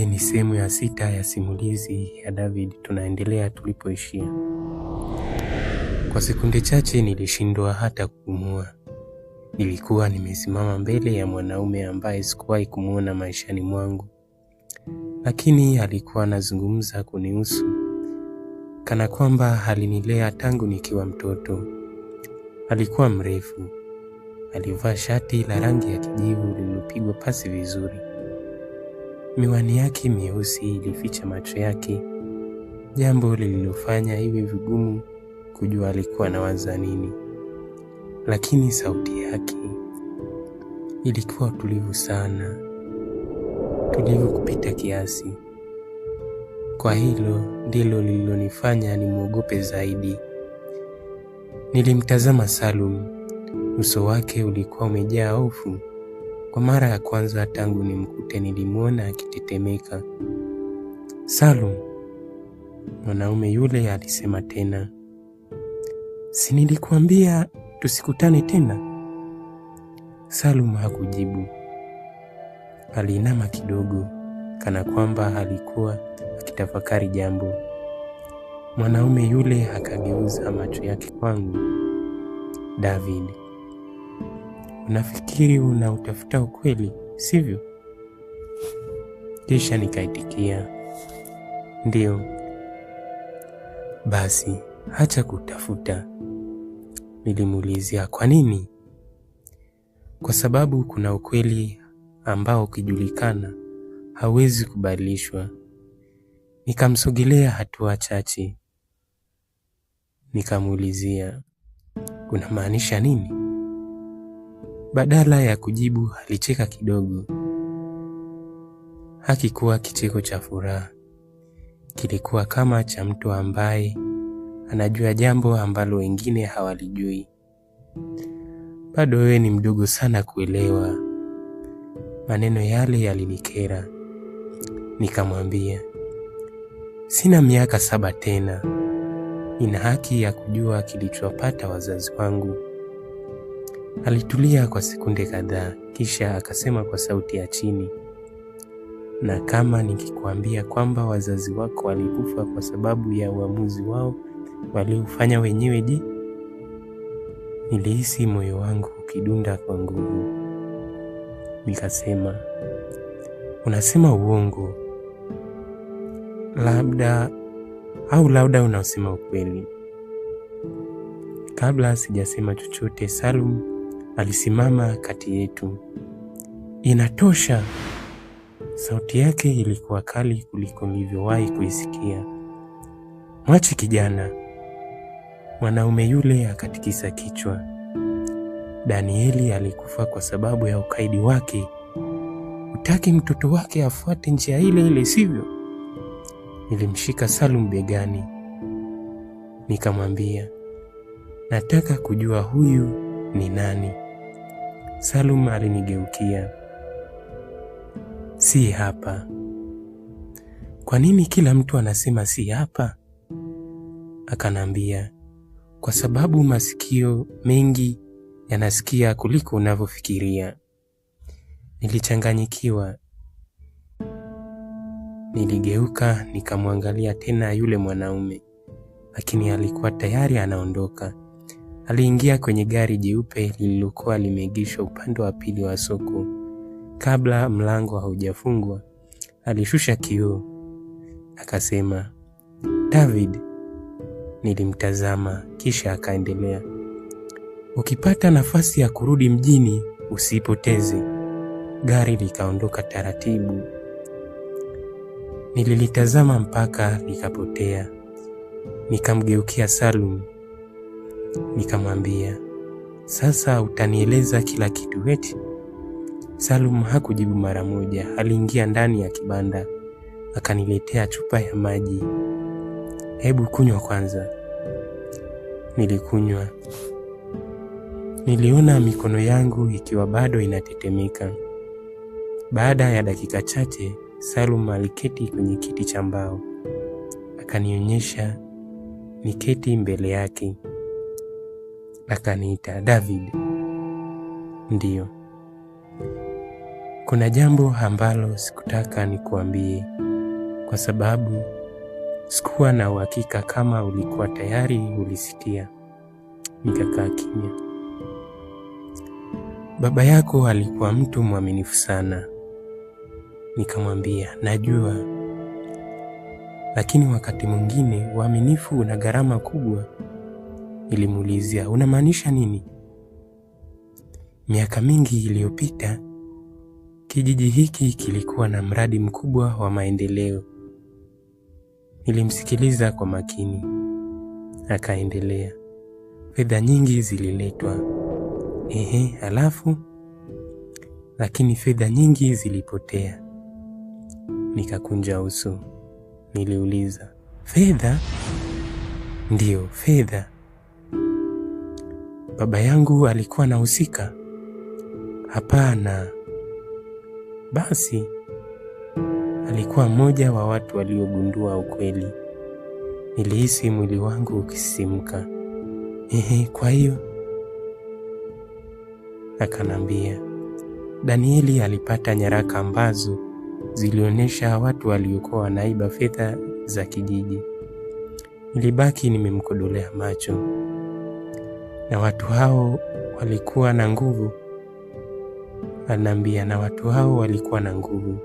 Hii ni sehemu ya 6 ya simulizi ya David. Tunaendelea tulipoishia. Kwa sekunde chache nilishindwa hata kupumua. Nilikuwa nimesimama mbele ya mwanaume ambaye sikuwahi kumuona maishani mwangu. Lakini alikuwa anazungumza kunihusu, kana kwamba alinilea tangu nikiwa mtoto. Alikuwa mrefu. Alivaa shati la rangi ya kijivu lililopigwa pasi vizuri. Miwani yake myeusi ilificha macho yake, jambo lililofanya iwe vigumu kujua alikuwa anawaza nini. Lakini sauti yake ilikuwa tulivu sana, tulivu kupita kiasi. Kwa hilo ndilo lililonifanya nimwogope zaidi. Nilimtazama Salum. Uso wake ulikuwa umejaa hofu. Kwa mara ya kwanza tangu nimkute nilimwona akitetemeka. "Salum," mwanaume yule alisema tena. "Si nilikuambia tusikutane tena?" Salum hakujibu. Aliinama kidogo, kana kwamba alikuwa akitafakari jambo. Mwanaume yule akageuza macho yake kwangu. "David, unafikiri unautafuta ukweli, sivyo?" Kisha nikaitikia, "Ndio." "Basi, acha kutafuta." Nilimuulizia, "Kwa nini?" "Kwa sababu kuna ukweli ambao ukijulikana hauwezi kubadilishwa." Nikamsogelea hatua chache. Nikamuulizia, "Unamaanisha nini?" Badala ya kujibu alicheka kidogo. Hakikuwa kicheko cha furaha. Kilikuwa kama cha mtu ambaye anajua jambo ambalo wengine hawalijui. "Bado wewe ni mdogo sana kuelewa." Maneno yale yalinikera. Nikamwambia, "Sina miaka 7 tena. Nina haki ya kujua kilichowapata wazazi wangu." Alitulia kwa sekunde kadhaa, kisha akasema kwa sauti ya chini, "Na kama nikikwambia kwamba wazazi wako walikufa kwa sababu ya uamuzi wao waliofanya wenyewe, je?" Nilihisi moyo wangu ukidunda kwa nguvu. Nikasema, "Unasema uongo. Labda unasema ukweli." Kabla sijasema chochote, Salum alisimama kati yetu. "Inatosha." Sauti yake ilikuwa kali kuliko nilivyowahi kuisikia. "Mwache kijana." Mwanaume yule akatikisa kichwa. "Danieli alikufa kwa sababu ya ukaidi wake. Hutaki mtoto wake afuate njia ile ile, sivyo?" Nilimshika Salum begani. Nikamwambia, "Nataka kujua huyu ni nani." Salum alinigeukia. "Si hapa." "Kwa nini kila mtu anasema si hapa?" Akanambia, "Kwa sababu masikio mengi yanasikia kuliko unavyofikiria." Nilichanganyikiwa. Niligeuka nikamwangalia tena yule mwanaume, lakini alikuwa tayari anaondoka. Aliingia kwenye gari jeupe lililokuwa limeegeshwa upande wa pili wa soko. Kabla mlango haujafungwa, alishusha kioo. Akasema, "David." Nilimtazama, kisha akaendelea, "Ukipata nafasi ya kurudi mjini, usipoteze." Gari likaondoka taratibu. Nililitazama mpaka likapotea. Nikamgeukia Salum. Nikamwambia, "Sasa utanieleza kila kitu eti?" Salum hakujibu mara moja. Aliingia ndani ya kibanda. Akaniletea chupa ya maji. "Hebu kunywa kwanza." Nilikunywa. Niliona mikono yangu ikiwa bado inatetemeka. Baada ya dakika chache, Salum aliketi kwenye kiti cha mbao. Akanionyesha niketi mbele yake. Akaniita, "David." "Ndio." kuna jambo ambalo sikutaka nikuambie kwa sababu sikuwa na uhakika kama ulikuwa tayari ulisikia. Nikakaa kimya. Baba yako alikuwa mtu mwaminifu sana. Nikamwambia, najua. Lakini wakati mwingine uaminifu una gharama kubwa. Nilimuulizia, unamaanisha nini? Miaka mingi iliyopita, kijiji hiki kilikuwa na mradi mkubwa wa maendeleo. Nilimsikiliza kwa makini. Akaendelea. Fedha nyingi zililetwa. Halafu? Lakini fedha nyingi zilipotea. Nikakunja uso. Niliuliza, fedha? Ndiyo, fedha. Baba yangu alikuwa anahusika? Hapana. Basi, alikuwa mmoja wa watu waliogundua ukweli. Nilihisi mwili wangu ukisisimka. Kwa hiyo? Akanambia, Danieli alipata nyaraka ambazo zilionyesha watu waliokuwa wanaiba fedha za kijiji. Nilibaki nimemkodolea macho. Na watu hao walikuwa na nguvu. Ananiambia, na watu hao walikuwa na nguvu.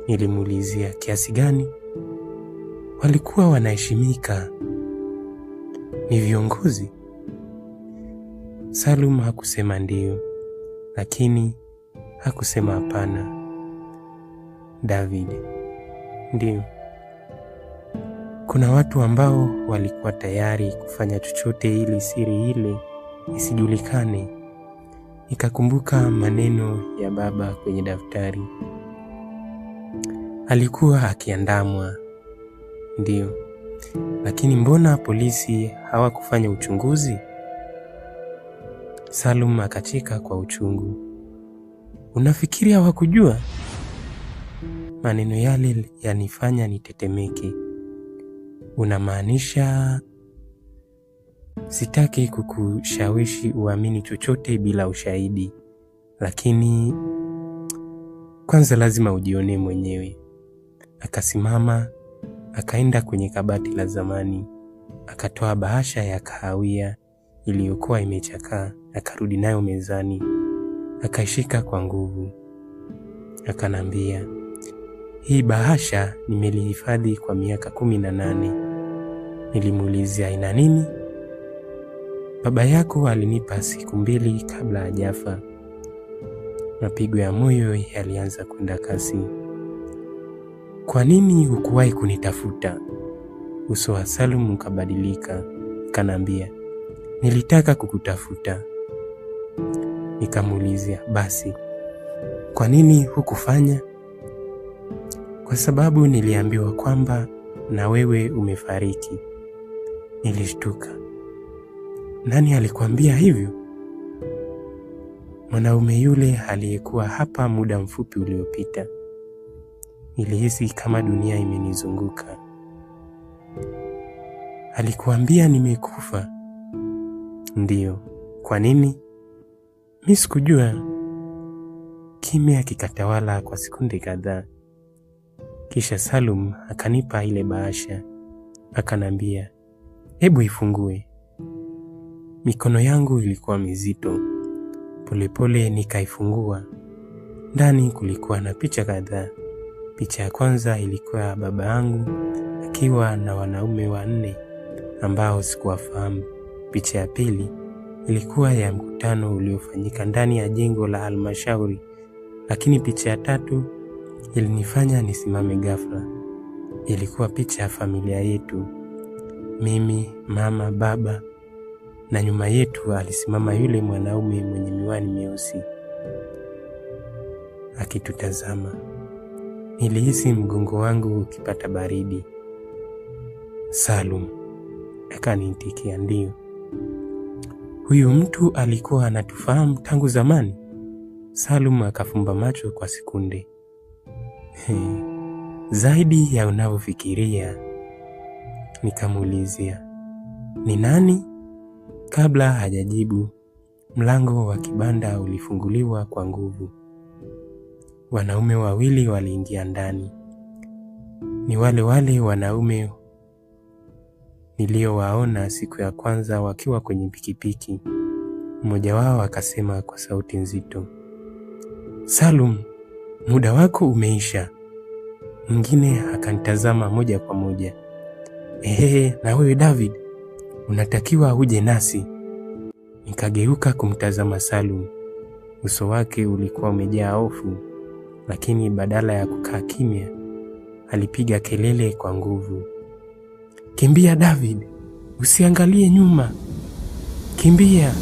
Nilimuulizia, kiasi gani? Walikuwa wanaheshimika. Ni viongozi? Salum hakusema ndio, lakini hakusema hapana. David, ndio. Kuna watu ambao walikuwa tayari kufanya chochote ili siri ile isijulikane. Nikakumbuka maneno ya baba kwenye daftari. Alikuwa akiandamwa. Ndio. Lakini mbona polisi hawakufanya uchunguzi? Salum akacheka kwa uchungu. Unafikiri hawakujua? Maneno yale yanifanya nitetemeke. Unamaanisha? Sitaki kukushawishi uamini chochote bila ushahidi. Lakini kwanza lazima ujione mwenyewe. Akasimama, akaenda kwenye kabati la zamani. Akatoa bahasha ya kahawia iliyokuwa imechakaa. Akarudi nayo mezani. Akaishika kwa nguvu. Akanambia, hii bahasha nimelihifadhi kwa miaka 18. Nilimuulizia, ina nini? Baba yako alinipa siku 2 kabla hajafa. Mapigo ya moyo yalianza kwenda kasi. Kwa nini hukuwahi kunitafuta? Uso wa Salum ukabadilika. Kanambia, nilitaka kukutafuta. Nikamuulizia, basi kwa nini hukufanya? Kwa sababu niliambiwa kwamba na wewe umefariki. Nilishtuka. Nani alikuambia hivyo? Mwanaume yule aliyekuwa hapa muda mfupi uliopita. Nilihisi kama dunia imenizunguka. Alikuambia nimekufa? Ndiyo. Kwa nini? Mimi sikujua. Kimya kikatawala kwa sekunde kadhaa. Kisha Salum akanipa ile bahasha. Akanambia, hebu ifungue. Mikono yangu ilikuwa mizito. Polepole nikaifungua. Ndani kulikuwa na picha kadhaa. Picha ya kwanza ilikuwa baba yangu akiwa na wanaume 4 ambao sikuwafahamu. Picha ya pili ilikuwa ya mkutano uliofanyika ndani ya jengo la halmashauri. Lakini picha ya tatu ilinifanya nisimame ghafla. Ilikuwa picha ya familia yetu. Mimi, mama, baba, na nyuma yetu alisimama yule mwanaume mwenye miwani myeusi akitutazama. Nilihisi mgongo wangu ukipata baridi. Salum, akaniitikia, ndio. Huyu mtu alikuwa anatufahamu tangu zamani? Salum akafumba macho kwa sekunde. Zaidi ya unavyofikiria. Nikamuulizia, ni nani? Kabla hajajibu, mlango wa kibanda ulifunguliwa kwa nguvu. wanaume wawili waliingia ndani. Ni wale wale wanaume niliowaona siku ya kwanza wakiwa kwenye pikipiki. Mmoja wao akasema kwa sauti nzito, "Salum, muda wako umeisha." Mwingine akanitazama moja kwa moja, na wewe David, unatakiwa uje nasi." Nikageuka kumtazama Salum. Uso wake ulikuwa umejaa hofu, lakini badala ya kukaa kimya, alipiga kelele kwa nguvu, "Kimbia David, usiangalie nyuma. Kimbia."